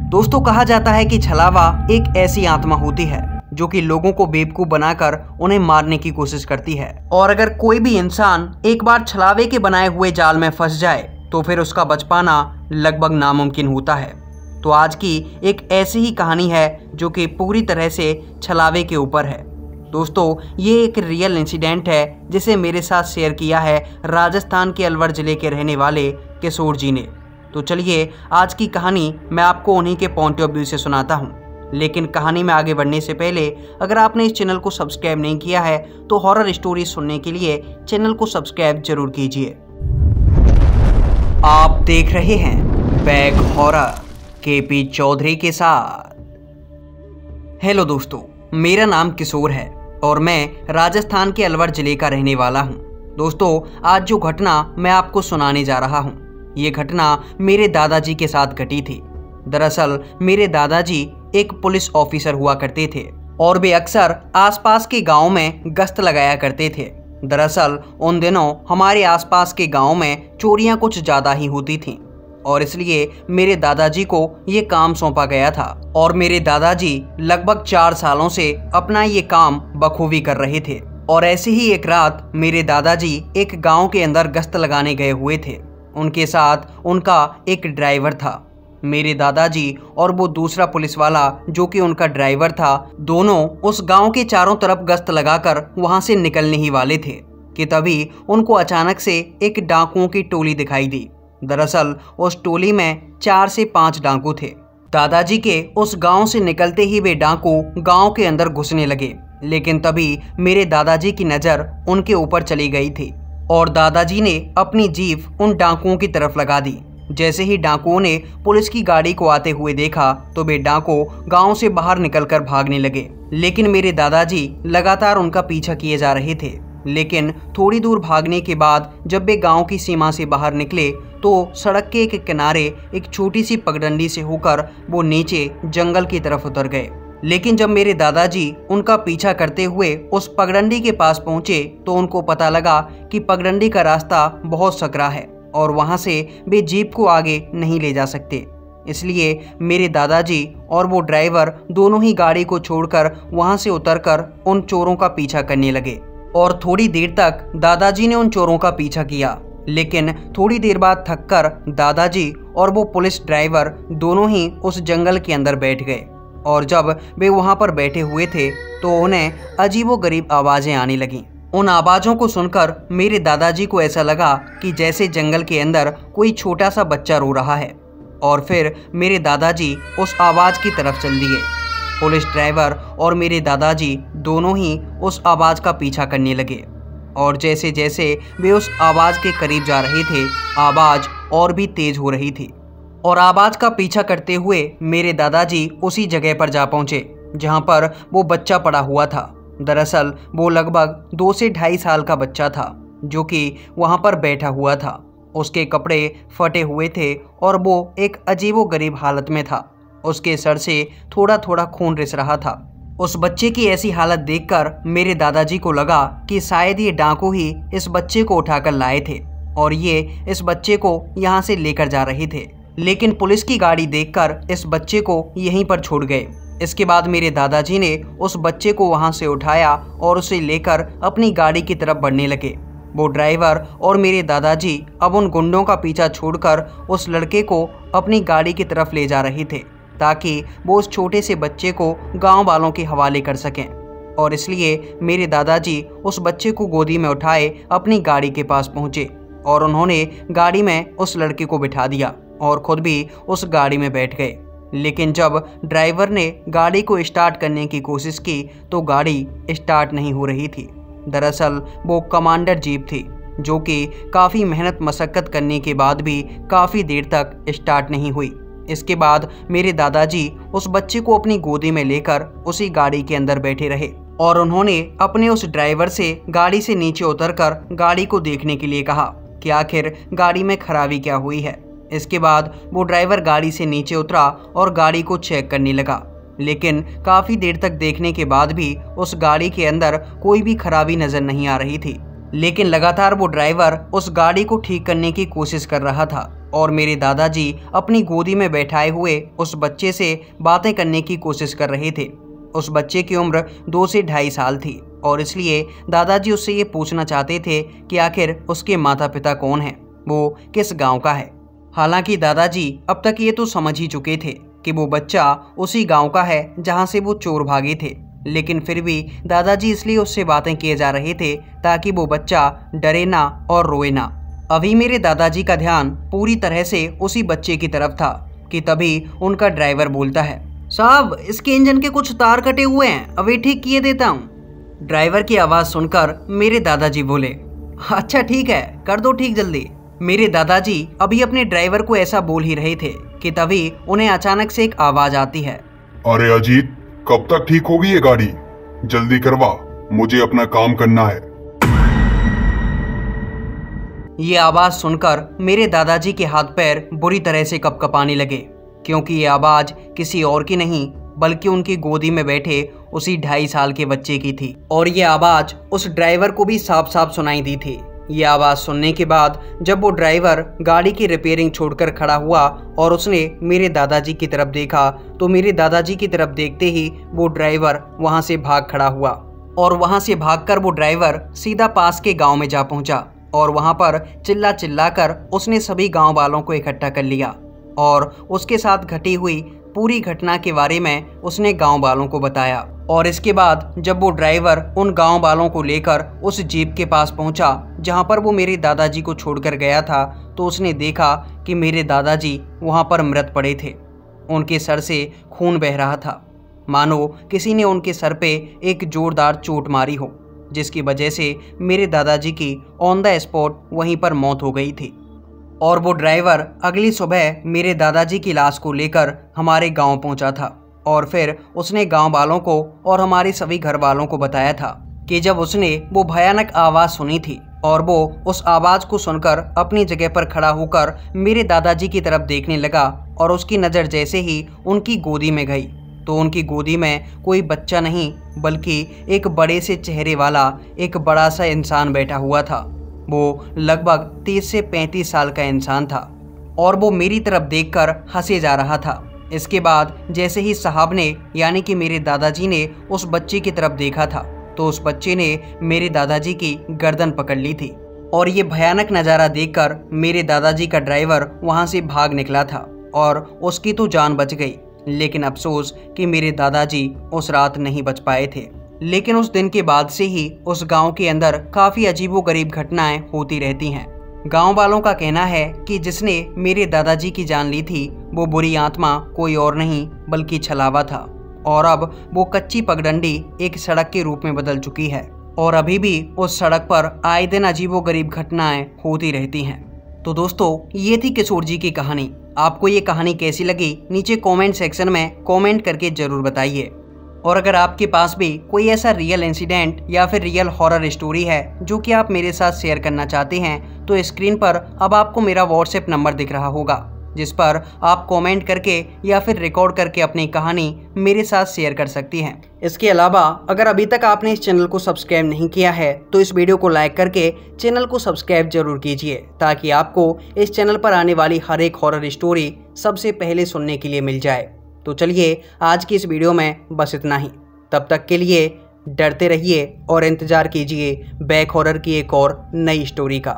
दोस्तों, कहा जाता है कि छलावा एक ऐसी आत्मा होती है जो कि लोगों को बेवकूफ बनाकर उन्हें मारने की कोशिश करती है। और अगर कोई भी इंसान एक बार छलावे के बनाए हुए जाल में फंस जाए तो फिर उसका बच पाना लगभग नामुमकिन होता है। तो आज की एक ऐसी ही कहानी है जो कि पूरी तरह से छलावे के ऊपर है। दोस्तों, ये एक रियल इंसिडेंट है जिसे मेरे साथ शेयर किया है राजस्थान के अलवर ज़िले के रहने वाले किशोर जी ने। तो चलिए आज की कहानी मैं आपको उन्हीं के पॉइंट ऑफ व्यू से सुनाता हूँ। लेकिन कहानी में आगे बढ़ने से पहले अगर आपने इस चैनल को सब्सक्राइब नहीं किया है तो हॉरर स्टोरी सुनने के लिए चैनल को सब्सक्राइब जरूर कीजिए। आप देख रहे हैं बैक हॉरर केपी चौधरी के साथ। हेलो दोस्तों, मेरा नाम किशोर है और मैं राजस्थान के अलवर ज़िले का रहने वाला हूँ। दोस्तों, आज जो घटना मैं आपको सुनाने जा रहा हूँ ये घटना मेरे दादाजी के साथ घटी थी। दरअसल मेरे दादाजी एक पुलिस ऑफिसर हुआ करते थे और वे अक्सर आसपास के गांव में गश्त लगाया करते थे। दरअसल उन दिनों हमारे आसपास के गांव में चोरियां कुछ ज़्यादा ही होती थीं और इसलिए मेरे दादाजी को ये काम सौंपा गया था और मेरे दादाजी लगभग 4 सालों से अपना ये काम बखूबी कर रहे थे। और ऐसे ही एक रात मेरे दादाजी एक गाँव के अंदर गश्त लगाने गए हुए थे। उनके साथ उनका एक ड्राइवर था। मेरे दादाजी और वो दूसरा पुलिस वाला जो कि उनका ड्राइवर था, दोनों उस गांव के चारों तरफ गश्त लगाकर वहां से निकलने ही वाले थे कि तभी उनको अचानक से एक डाकुओं की टोली दिखाई दी। दरअसल उस टोली में 4 से 5 डाकू थे। दादाजी के उस गांव से निकलते ही वे डाकू गांव के अंदर घुसने लगे, लेकिन तभी मेरे दादाजी की नज़र उनके ऊपर चली गई थी और दादाजी ने अपनी जीभ उन डाकुओं की तरफ लगा दी। जैसे ही डाकुओं ने पुलिस की गाड़ी को आते हुए देखा तो वे डाकू गांव से बाहर निकलकर भागने लगे, लेकिन मेरे दादाजी लगातार उनका पीछा किए जा रहे थे। लेकिन थोड़ी दूर भागने के बाद जब वे गांव की सीमा से बाहर निकले तो सड़क के एक किनारे एक छोटी सी पगडंडी से होकर वो नीचे जंगल की तरफ उतर गए। लेकिन जब मेरे दादाजी उनका पीछा करते हुए उस पगडंडी के पास पहुंचे तो उनको पता लगा कि पगडंडी का रास्ता बहुत सकरा है और वहां से वे जीप को आगे नहीं ले जा सकते। इसलिए मेरे दादाजी और वो ड्राइवर दोनों ही गाड़ी को छोड़कर वहां से उतरकर उन चोरों का पीछा करने लगे और थोड़ी देर तक दादाजी ने उन चोरों का पीछा किया। लेकिन थोड़ी देर बाद थककर दादाजी और वो पुलिस ड्राइवर दोनों ही उस जंगल के अंदर बैठ गए और जब वे वहां पर बैठे हुए थे तो उन्हें अजीबोगरीब आवाज़ें आने लगीं। उन आवाज़ों को सुनकर मेरे दादाजी को ऐसा लगा कि जैसे जंगल के अंदर कोई छोटा सा बच्चा रो रहा है और फिर मेरे दादाजी उस आवाज़ की तरफ चल दिए। पुलिस ड्राइवर और मेरे दादाजी दोनों ही उस आवाज़ का पीछा करने लगे और जैसे जैसे वे उस आवाज़ के करीब जा रहे थे आवाज़ और भी तेज़ हो रही थी और आवाज़ का पीछा करते हुए मेरे दादाजी उसी जगह पर जा पहुँचे जहाँ पर वो बच्चा पड़ा हुआ था। दरअसल वो लगभग 2 से 2.5 साल का बच्चा था जो कि वहाँ पर बैठा हुआ था। उसके कपड़े फटे हुए थे और वो एक अजीबोगरीब हालत में था। उसके सर से थोड़ा थोड़ा खून रिस रहा था। उस बच्चे की ऐसी हालत देखकर मेरे दादाजी को लगा कि शायद ये डाकू ही इस बच्चे को उठाकर लाए थे और ये इस बच्चे को यहाँ से लेकर जा रहे थे। लेकिन पुलिस की गाड़ी देखकर इस बच्चे को यहीं पर छोड़ गए। इसके बाद मेरे दादाजी ने उस बच्चे को वहां से उठाया और उसे लेकर अपनी गाड़ी की तरफ बढ़ने लगे। वो ड्राइवर और मेरे दादाजी अब उन गुंडों का पीछा छोड़कर उस लड़के को अपनी गाड़ी की तरफ ले जा रहे थे ताकि वो उस छोटे से बच्चे को गांव वालों के हवाले कर सकें। और इसलिए मेरे दादाजी उस बच्चे को गोदी में उठाए अपनी गाड़ी के पास पहुंचे और उन्होंने गाड़ी में उस लड़के को बिठा दिया और खुद भी उस गाड़ी में बैठ गए। लेकिन जब ड्राइवर ने गाड़ी को स्टार्ट करने की कोशिश की तो गाड़ी स्टार्ट नहीं हो रही थी। दरअसल वो कमांडर जीप थी जो कि काफ़ी मेहनत मशक्क़त करने के बाद भी काफ़ी देर तक स्टार्ट नहीं हुई। इसके बाद मेरे दादाजी उस बच्चे को अपनी गोदी में लेकर उसी गाड़ी के अंदर बैठे रहे और उन्होंने अपने उस ड्राइवर से गाड़ी से नीचे उतरकर गाड़ी को देखने के लिए कहा कि आखिर गाड़ी में खराबी क्या हुई है। इसके बाद वो ड्राइवर गाड़ी से नीचे उतरा और गाड़ी को चेक करने लगा, लेकिन काफ़ी देर तक देखने के बाद भी उस गाड़ी के अंदर कोई भी खराबी नज़र नहीं आ रही थी। लेकिन लगातार वो ड्राइवर उस गाड़ी को ठीक करने की कोशिश कर रहा था और मेरे दादाजी अपनी गोदी में बैठाए हुए उस बच्चे से बातें करने की कोशिश कर रहे थे। उस बच्चे की उम्र 2 से 2.5 साल थी और इसलिए दादाजी उससे ये पूछना चाहते थे कि आखिर उसके माता पिता कौन हैं, वो किस गांव का है। हालांकि दादाजी अब तक ये तो समझ ही चुके थे कि वो बच्चा उसी गांव का है जहां से वो चोर भागे थे, लेकिन फिर भी दादाजी इसलिए उससे बातें किए जा रहे थे ताकि वो बच्चा डरे ना और रोए ना। अभी मेरे दादाजी का ध्यान पूरी तरह से उसी बच्चे की तरफ था कि तभी उनका ड्राइवर बोलता है, साहब इसके इंजन के कुछ तार कटे हुए हैं, अभी ठीक किए देता हूँ। ड्राइवर की आवाज़ सुनकर मेरे दादाजी बोले, अच्छा ठीक है, कर दो ठीक जल्दी। मेरे दादाजी अभी अपने ड्राइवर को ऐसा बोल ही रहे थे कि तभी उन्हें अचानक से एक आवाज़ आती है, अरे अजीत, कब तक ठीक होगी ये गाड़ी? जल्दी करवा, मुझे अपना काम करना है। ये आवाज़ सुनकर मेरे दादाजी के हाथ पैर बुरी तरह से कपकपाने लगे, क्योंकि ये आवाज़ किसी और की नहीं बल्कि उनकी गोदी में बैठे उसी 2.5 साल के बच्चे की थी। और ये आवाज़ उस ड्राइवर को भी साफ साफ सुनाई दी थी। ये आवाज़ सुनने के बाद जब वो ड्राइवर गाड़ी की रिपेयरिंग छोड़कर खड़ा हुआ और उसने मेरे दादाजी की तरफ देखा, तो मेरे दादाजी की तरफ देखते ही वो ड्राइवर वहाँ से भाग खड़ा हुआ और वहाँ से भागकर वो ड्राइवर सीधा पास के गाँव में जा पहुँचा और वहाँ पर चिल्ला चिल्ला कर उसने सभी गाँव वालों को इकट्ठा कर लिया और उसके साथ घटी हुई पूरी घटना के बारे में उसने गांव वालों को बताया। और इसके बाद जब वो ड्राइवर उन गांव वालों को लेकर उस जीप के पास पहुंचा जहां पर वो मेरे दादाजी को छोड़कर गया था, तो उसने देखा कि मेरे दादाजी वहां पर मृत पड़े थे। उनके सर से खून बह रहा था, मानो किसी ने उनके सर पे एक जोरदार चोट मारी हो, जिसकी वजह से मेरे दादाजी की ऑन द स्पॉट वहीं पर मौत हो गई थी। और वो ड्राइवर अगली सुबह मेरे दादाजी की लाश को लेकर हमारे गांव पहुंचा था और फिर उसने गांव वालों को और हमारे सभी घर वालों को बताया था कि जब उसने वो भयानक आवाज़ सुनी थी और वो उस आवाज़ को सुनकर अपनी जगह पर खड़ा होकर मेरे दादाजी की तरफ देखने लगा और उसकी नज़र जैसे ही उनकी गोदी में गई, तो उनकी गोदी में कोई बच्चा नहीं बल्कि एक बड़े से चेहरे वाला एक बड़ा सा इंसान बैठा हुआ था। वो लगभग 30 से 35 साल का इंसान था और वो मेरी तरफ देखकर हंसे जा रहा था। इसके बाद जैसे ही साहब ने यानी कि मेरे दादाजी ने उस बच्चे की तरफ देखा था, तो उस बच्चे ने मेरे दादाजी की गर्दन पकड़ ली थी और ये भयानक नज़ारा देखकर मेरे दादाजी का ड्राइवर वहाँ से भाग निकला था और उसकी तो जान बच गई, लेकिन अफसोस कि मेरे दादाजी उस रात नहीं बच पाए थे। लेकिन उस दिन के बाद से ही उस गांव के अंदर काफ़ी अजीबोगरीब घटनाएं होती रहती हैं। गांव वालों का कहना है कि जिसने मेरे दादाजी की जान ली थी वो बुरी आत्मा कोई और नहीं बल्कि छलावा था और अब वो कच्ची पगडंडी एक सड़क के रूप में बदल चुकी है और अभी भी उस सड़क पर आए दिन अजीबोगरीब घटनाएं होती रहती हैं। तो दोस्तों, ये थी किशोर जी की कहानी। आपको ये कहानी कैसी लगी नीचे कमेंट सेक्शन में कमेंट करके ज़रूर बताइए। और अगर आपके पास भी कोई ऐसा रियल इंसिडेंट या फिर रियल हॉरर स्टोरी है जो कि आप मेरे साथ शेयर करना चाहते हैं, तो स्क्रीन पर अब आपको मेरा व्हाट्सएप नंबर दिख रहा होगा, जिस पर आप कमेंट करके या फिर रिकॉर्ड करके अपनी कहानी मेरे साथ शेयर कर सकती हैं। इसके अलावा अगर अभी तक आपने इस चैनल को सब्सक्राइब नहीं किया है तो इस वीडियो को लाइक करके चैनल को सब्सक्राइब जरूर कीजिए, ताकि आपको इस चैनल पर आने वाली हर एक हॉरर स्टोरी सबसे पहले सुनने के लिए मिल जाए। तो चलिए आज की इस वीडियो में बस इतना ही। तब तक के लिए डरते रहिए और इंतज़ार कीजिए बैक हॉरर की एक और नई स्टोरी का।